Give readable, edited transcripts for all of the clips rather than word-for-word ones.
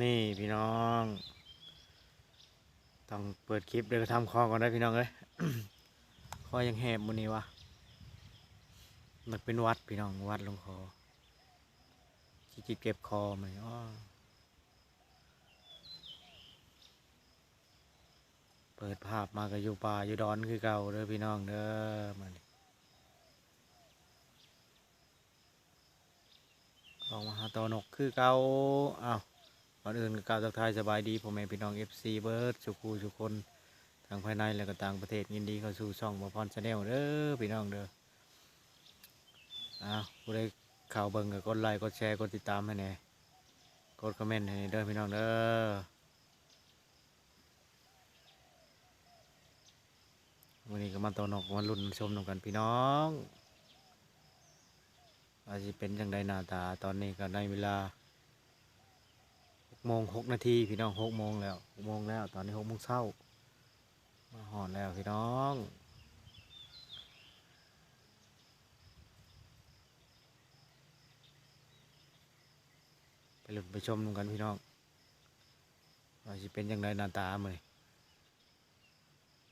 นี่พี่น้องต้องเปิดคลิปเดี๋ยวทำคอก่อนได้พี่น้องเอ้ย คอยังแหบมื้อนี้วะมันเป็นวัดพี่น้องวัดลงคอจิเก็บคอมันอ้อเปิดภาพมาก็อยู่ป่าอยู่ดอนคือเก่าเด้อพี่น้องเด้อมันออกมาหาตอนกคือเก่าอ้าวก่อนอื่นก็กล่าวทักทายสบายดีพ่อแม่พี่น้อง FC เบิร์ดสุขูสุคนทางภายในและก็ต่างประเทศยินดีเข้าสู่ช่องบ่พรชาแนลเด้อพี่น้องเด้ออ้าวผู้ใดข่าวเบิ่งก็กดไลค์กดแชร์กดติดตามให้แหน่กดคอมเมนต์ให้เด้อพี่น้องเด้อวันนี้ก็มาตอนออกมาลุ้นชมนำกันพี่น้องอาจจะเป็นจังใดหน้าตาตอนนี้ก็ในเวลา6 โมง 6 นาทีพี่น้อง6 โมงแล้ว6 โมงแล้วตอนนี้6 โมงเช้ามาหอนแล้วพี่น้องไปลุ้นไปชมกันพี่น้องว่าจะเป็นยังไงหน้าตาเมื่อ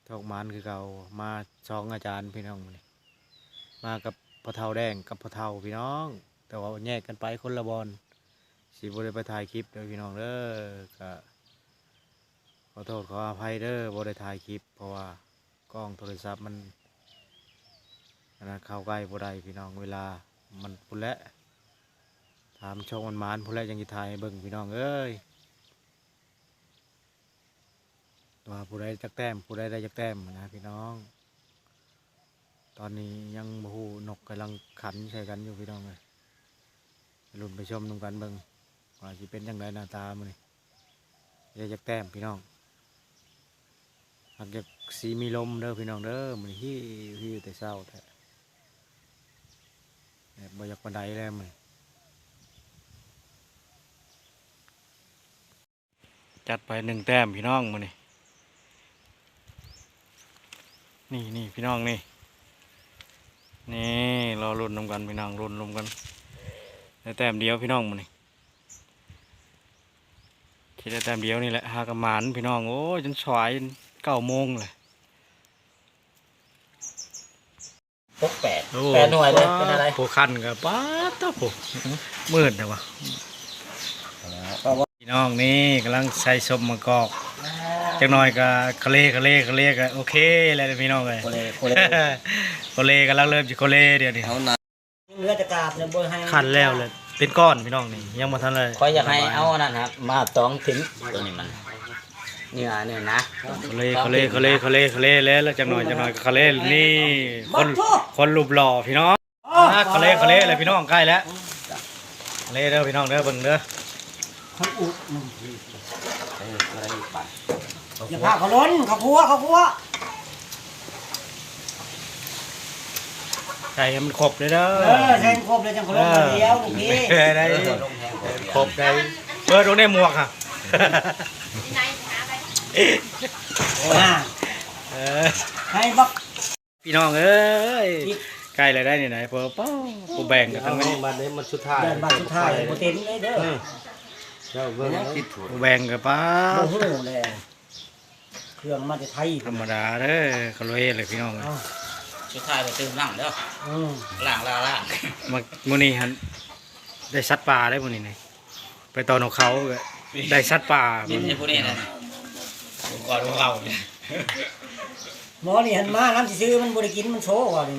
ทอกมันคือเก่ามา2 อาจารย์พี่น้องมื้อนี้มากับพ่อเฒ่าแดงกับพ่อเฒ่าพี่น้องแต่ว่าแยกกันไปคนละบอลสิบ่ได้ไปถ่ายคลิปเด้อพี่น้องเด้อก็ขอโทษขออภัยเด้อบ่ได้ถ่ายคลิปเพราะว่ากล้องโทรศัพท์มันอันนั้นเข้าใกล้บ่ได้พี่น้องเวลามันพุ่นแหละถามโชคมันมานพุ่นแหละยังสิถ่ายให้เบิ่งพี่น้องเอ้ยว่าผู้ใดจักแต้มผู้ใดได้จักแต้มนะพี่น้องตอนนี้ยังบ่ฮู้นกกำลังขันใส่กันอยู่พี่น้องเลยไปลุ้นไปชมนำกันเบิ่งว่าสิเป็นจังไดหน้าตามื้อนี้ได้จักแต้มพี่น้องหากจากสีมีลมเด้อพี่น้องเด้อมื้อนี้ฮิวแต่เช้าแท้แบบบ่อยากปานใดแล้วมื้อนี้จัดไป1 แต้มพี่น้องมื้อนี้นี่พี่น้องนี่รอลุ้นนำกันพี่น้องลุ้นนำกันได้แต้มเดียวพี่น้องมื้อนี้ที่ได้แต้มเดียวนี่แหละหากระหมานพี่น้องโอ้ยจนสาย9 โมงเลย8หน่วยเลยเป็นอะไรผู้คันกับป้าตาผู้มืดนะวะพี่น้องนี่กำลังใส่สมมะกอกจังหน่อยก็คะเลก็โอเคแล้วพี่น้องเลยโคเลกำลังเริ่มจากโคเลเดี๋ยวนี้เนื้อจะกราบเนี่ยบ่ให้ขันแล้วเลยเป็นก้อนพี่น้องนี่ยังมาทันเลยขออยากให้เอานั่นครับมาต้องถึงตัวนี้มันเนี่ยนะคะเลแล้วจังหน่อยก็คะเลนี่คนรูปหล่อพี่น้องคะเลเลยพี่น้องใกล้แล้วคะเลเด้อพี่น้องเด้อเบิ่งเด้อเขาอุดอย่าพาเขาล้นเขาพัวใช่มันครบเลยเด้อใช่ครบเลยจังเขาล้นเดียวลูกพี่ได้ครบได้เปิดตรงนี้หมวกค่ะให้บักพี่น้องเอ้ยใกล้เลยได้นี่ไหนเพิ่มป้ากูแบ่งกันทั้งนี้บัตรนี้มันสุดท้ายบัตรสุดท้ายโปรตีนเลยเด้อกูแบ่งกับป้าเครื่องมาจะไทยธรรมดาเด้อเขาเลยพี่น้องสุดท้ายไปตื่นนั่งเด้อล่างมื้อนี้ฮันได้สัตว์ป่าได้มื้อนี้นี่ไปตอนของเขาได้สัตว์ป่านี่พวกนี้นะก่อนของเราหมอนี่หันมาน้ำซื้อมันบริกินมันโชว์ว่านี่